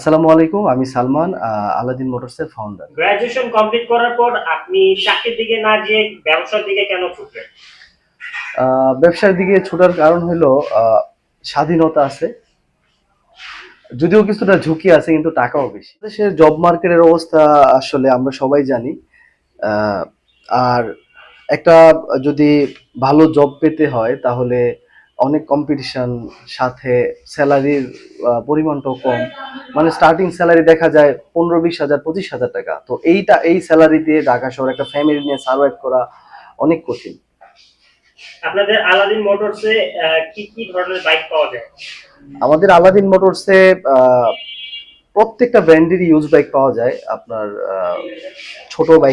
আসসালামু আলাইকুম, আমি সালমান, আলাদিন মোটরসের ফাউন্ডার। গ্রাজুয়েশন কমপ্লিট করার পর আপনি চাকরির দিকে না যেয়ে ব্যবসার দিকে কেন ছুটলেন? ব্যবসার দিকে ছোটার কারণ হলো স্বাধীনতা আছে, যদিও কিছুটা ঝুঁকি আছে, কিন্তু টাকাও বেশি। দেশের জব মার্কেটের অবস্থা আসলে আমরা সবাই জানি। আহ, আর একটা যদি ভালো জব পেতে হয় তাহলে অনেক কম্পিটিশন, সাথে স্যালারির পরিমাণটাও কম। মানে স্টার্টিং স্যালারি দেখা যায় 15-20 হাজার, 25 হাজার টাকা। তো এই স্যালারি দিয়ে ঢাকা শহরে একটা ফ্যামিলি নিয়ে সার্ভাইভ করা অনেক কঠিন। আপনাদের আলাদিন মোটরসে কি কি ধরনের বাইক পাওয়া যায়? আমাদের আলাদিন মোটরসে প্রত্যেকটা ব্র্যান্ডেরই ইউজ বাইক পাওয়া যায়। আপনার ছোট বাইক